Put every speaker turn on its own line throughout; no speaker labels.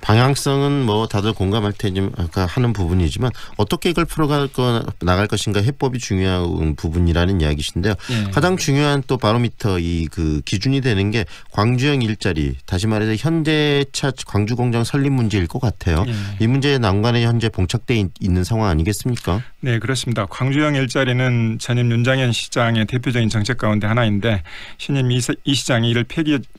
방향성은 뭐 다들 공감할 테지만 하는 부분이지만 어떻게 이걸 나갈 것인가 해법이 중요한 부분이라는 이야기신데요.
예.
가장 중요한 또 바로미터 그 기준이 되는 게 광주형 일자리, 다시 말해서 현대차 광주 공장 설립 문제일 것 같아요.
예.
이 문제에 난관에 현재 봉착돼 있는 상황 아니겠습니까?
네, 그렇습니다. 광주형 일자리는 전임 윤장현 시장의 대표적인 정책 가운데 하나인데 신임 이 시장이 이를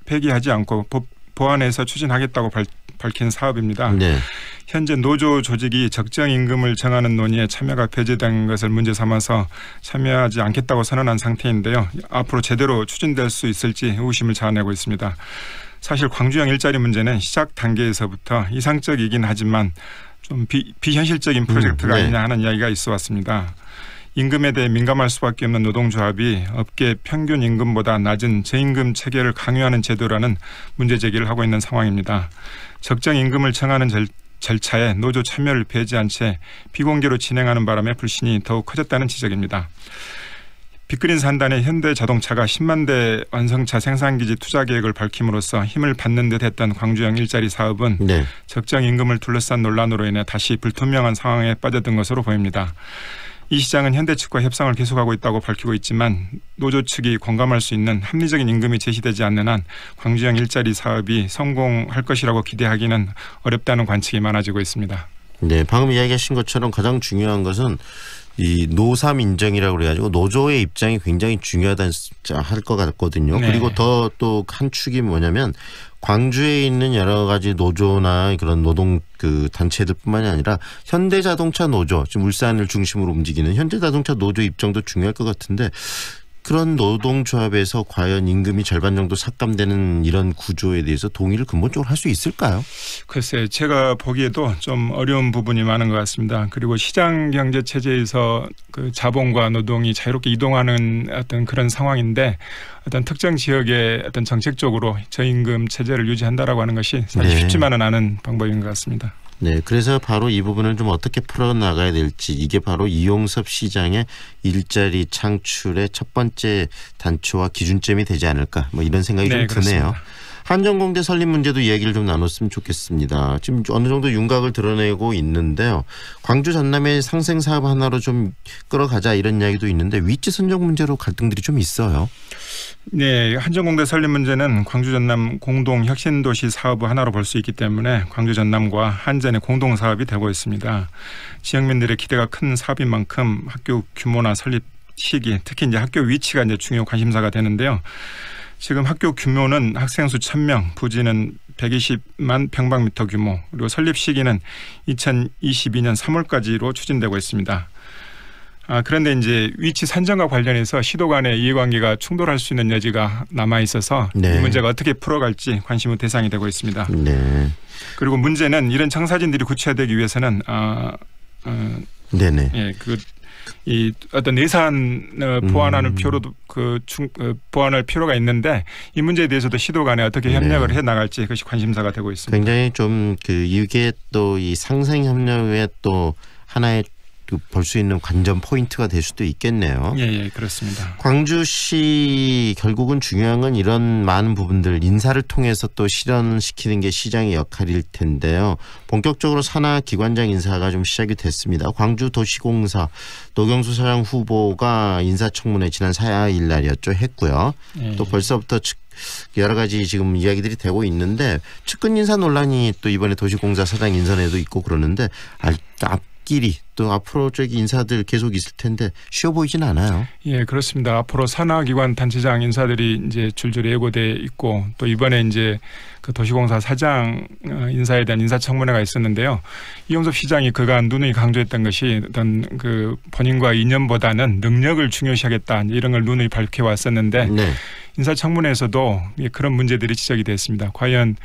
폐기하지 않고 보완해서 추진하겠다고 밝힌 사업입니다.
네.
현재 노조 조직이 적정 임금을 정하는 논의에 참여가 배제된 것을 문제 삼아서 참여하지 않겠다고 선언한 상태인데요. 앞으로 제대로 추진될 수 있을지 의구심을 자아내고 있습니다. 사실 광주형 일자리 문제는 시작 단계에서부터 이상적이긴 하지만 좀 비현실적인 프로젝트가
네.
아니냐 하는 이야기가 있어 왔습니다. 임금에 대해 민감할 수밖에 없는 노동조합이 업계 평균 임금보다 낮은 저임금 체계를 강요하는 제도라는 문제 제기를 하고 있는 상황입니다. 적정 임금을 정하는 절차에 노조 참여를 배제한 채 비공개로 진행하는 바람에 불신이 더욱 커졌다는 지적입니다. 빅그린 산단의 현대자동차가 10만 대 완성차 생산기지 투자 계획을 밝힘으로써 힘을 받는 듯 했던 광주형 일자리 사업은
네. 적정
임금을 둘러싼 논란으로 인해 다시 불투명한 상황에 빠져든 것으로 보입니다. 이 시장은 현대 측과 협상을 계속하고 있다고 밝히고 있지만 노조 측이 공감할 수 있는 합리적인 임금이 제시되지 않는 한 광주형 일자리 사업이 성공할 것이라고 기대하기는 어렵다는 관측이 많아지고 있습니다.
네, 방금 이야기하신 것처럼 가장 중요한 것은 이 노삼 인정이라고 그래가지고 노조의 입장이 굉장히 중요하다 할 것 같거든요.
네.
그리고 더 또 한 축이 뭐냐면 광주에 있는 여러 가지 노조나 그런 노동 단체들뿐만이 아니라 현대자동차 노조, 지금 울산을 중심으로 움직이는 현대자동차 노조 입장도 중요할 것 같은데 그런 노동조합에서 과연 임금이 절반 정도 삭감되는 이런 구조에 대해서 동의를 근본적으로 할 수 있을까요?
글쎄 제가 보기에도 좀 어려운 부분이 많은 것 같습니다. 그리고 시장 경제 체제에서 그 자본과 노동이 자유롭게 이동하는 어떤 그런 상황인데 어떤 특정 지역의 어떤 정책적으로 저임금 체제를 유지한다라고 하는 것이 사실
네.
쉽지만은 않은 방법인 것 같습니다.
네, 그래서 바로 이 부분을 좀 어떻게 풀어나가야 될지 이게 바로 이용섭 시장의 일자리 창출의 첫 번째 단초와 기준점이 되지 않을까 뭐 이런 생각이
네,
좀 드네요.
그렇습니다.
한전공대 설립 문제도 이야기를 좀 나눴으면 좋겠습니다. 지금 어느 정도 윤곽을 드러내고 있는데요. 광주 전남의 상생 사업 하나로 좀 끌어가자 이런 이야기도 있는데 위치 선정 문제로 갈등들이 좀 있어요.
네, 한전공대 설립 문제는 광주 전남 공동 혁신도시 사업 하나로 볼 수 있기 때문에 광주 전남과 한전의 공동 사업이 되고 있습니다. 지역민들의 기대가 큰 사업인 만큼 학교 규모나 설립 시기, 특히 이제 학교 위치가 이제 중요 관심사가 되는데요. 지금 학교 규모는 학생 수 1,000명, 부지는 120만 평방미터 규모, 그리고 설립 시기는 2022년 3월까지로 추진되고 있습니다. 그런데 이제 위치 산정과 관련해서 시도 간의 이해관계가 충돌할 수 있는 여지가 남아 있어서
네.
이 문제가 어떻게 풀어갈지 관심의 대상이 되고 있습니다.
네.
그리고 문제는 이런 청사진들이 구체화되기 위해서는
네네.
예, 이 어떤 예산 보완하는 필요로도 보완할 필요가 있는데 이 문제에 대해서도 시도 간에 어떻게 협력을 해 나갈지 그것이 관심사가 되고 있습니다.
굉장히 좀 이게 또 이 상생 협력의 또 하나의 볼 수 있는 관전 포인트가 될 수도 있겠네요.
예, 그렇습니다.
광주시 결국은 중요한 건 이런 많은 부분들 인사를 통해서 또 실현시키는 게 시장의 역할일 텐데요. 본격적으로 산하 기관장 인사가 좀 시작이 됐습니다. 광주도시공사 노경수 사장 후보가 인사청문회 지난 4일 날이었죠. 했고요.
예.
또 벌써부터 여러 가지 지금 이야기들이 되고 있는데 측근 인사 논란이 또 이번에 도시공사 사장 인선에도 있고 그러는데 앞길이 또 앞으로 저기 인사들 계속 있을 텐데 쉬워 보이진 않아요.
예, 그렇습니다. 앞으로 산하기관 단체장 인사들이 이제 줄줄이 예고돼 있고 또 이번에 이제 그 도시공사 사장 인사에 대한 인사청문회가 있었는데요. 이용섭 시장이 그간 누누이 강조했던 것이 어떤 그 본인과 인연보다는 능력을 중요시하겠다 이런 걸 누누이 밝혀왔었는데
네.
인사청문회에서도 그런 문제들이 지적이 됐습니다. 과연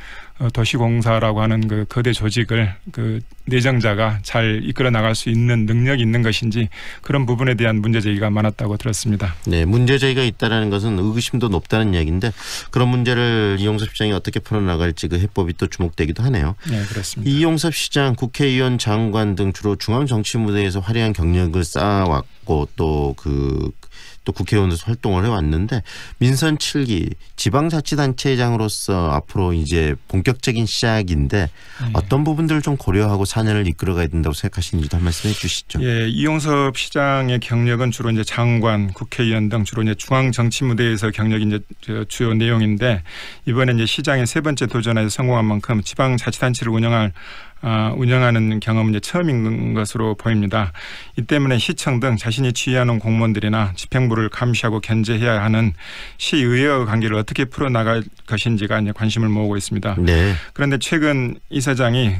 도시공사라고 하는 그 거대 조직을 그 내정자가 잘 이끌어 나갈 수 있는 능력이 있는 것인지 그런 부분에 대한 문제 제기가 많았다고 들었습니다.
네, 문제 제기가 있다라는 것은 의구심도 높다는 이야기인데 그런 문제를 이용섭 시장이 어떻게 풀어나갈지 그 해법이 또 주목되기도 하네요.
네, 그렇습니다.
이용섭 시장 국회의원 장관 등 주로 중앙 정치 무대에서 화려한 경력을 쌓아왔고 또 국회의원으로서 활동을 해왔는데 민선 7기 지방자치단체장으로서 앞으로 이제 본격 본격적인 시작인데 어떤 부분들을 좀 고려하고 4년을 이끌어가야 된다고 생각하시는지도 한 말씀해 주시죠.
예, 이용섭 시장의 경력은 주로 이제 장관, 국회의원 등 주로 이제 중앙 정치 무대에서 경력이 이제 주요 내용인데 이번에 이제 시장의 세 번째 도전에서 성공한 만큼 지방자치단체를 운영하는 경험은 이제 처음인 것으로 보입니다. 이 때문에 시청 등 자신이 지휘하는 공무원들이나 집행부를 감시하고 견제해야 하는 시의회와 관계를 어떻게 풀어나갈 것인지가 이제 관심을 모으고 있습니다.
네.
그런데 최근 이 시장이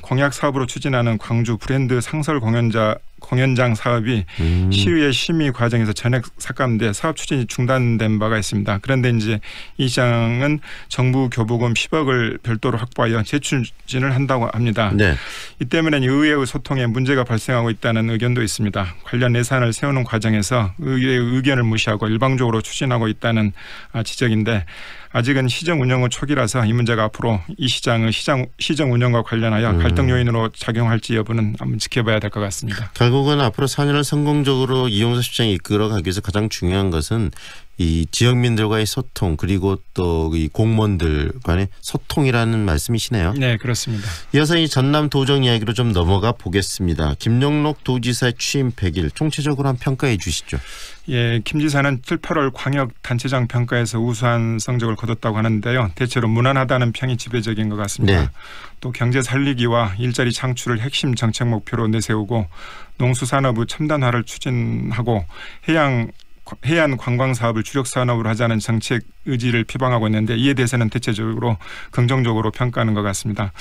공약 사업으로 추진하는 광주 브랜드 상설 공연장 사업이 시의회 심의 과정에서 전액 삭감돼 사업 추진이 중단된 바가 있습니다. 그런데 이제 이 시장은 정부 교부금 10억을 별도로 확보하여 재추진을 한다고 합니다.
네.
이 때문에 의회의 소통에 문제가 발생하고 있다는 의견도 있습니다. 관련 예산을 세우는 과정에서 의회의 의견을 무시하고 일방적으로 추진하고 있다는 지적인데 아직은 시정 운영 후 초기라서 이 문제가 앞으로 이 시장의 시정 운영과 관련하여 갈등 요인으로 작용할지 여부는 한번 지켜봐야 될 것 같습니다.
결국은 앞으로 4년을 성공적으로 이용섭 시장이 이끌어가기 위해서 가장 중요한 것은 이 지역민들과의 소통 그리고 또 이 공무원들 간의 소통이라는 말씀이시네요.
네, 그렇습니다.
이어서 이 전남 도정 이야기로 좀 넘어가 보겠습니다. 김영록 도지사 취임 100일 총체적으로 한 평가해 주시죠.
예, 김 지사는 7, 8월 광역 단체장 평가에서 우수한 성적을 거뒀다고 하는데요. 대체로 무난하다는 평이 지배적인 것 같습니다.
네.
또 경제 살리기와 일자리 창출을 핵심 정책 목표로 내세우고 농수산업의 첨단화를 추진하고 해안 관광 사업을 주력 산업으로 하자는 정책 의지를 표방하고 있는데 이에 대해서는 대체적으로 긍정적으로 평가하는 것 같습니다.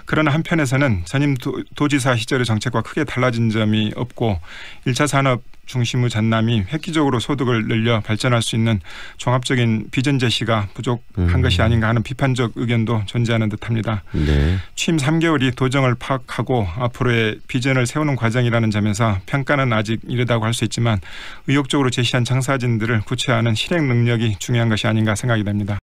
그러나 한편에서는 전임 도지사 시절의 정책과 크게 달라진 점이 없고 1차 산업 중심의 전남이 획기적으로 소득을 늘려 발전할 수 있는 종합적인 비전 제시가 부족한 것이 아닌가 하는 비판적 의견도 존재하는 듯합니다.
네.
취임 3개월이 도정을 파악하고 앞으로의 비전을 세우는 과정이라는 점에서 평가는 아직 이르다고 할 수 있지만 의욕적으로 제시한 청사진들을 구체화하는 실행 능력이 중요한 것이 아닌가 생각이 됩니다.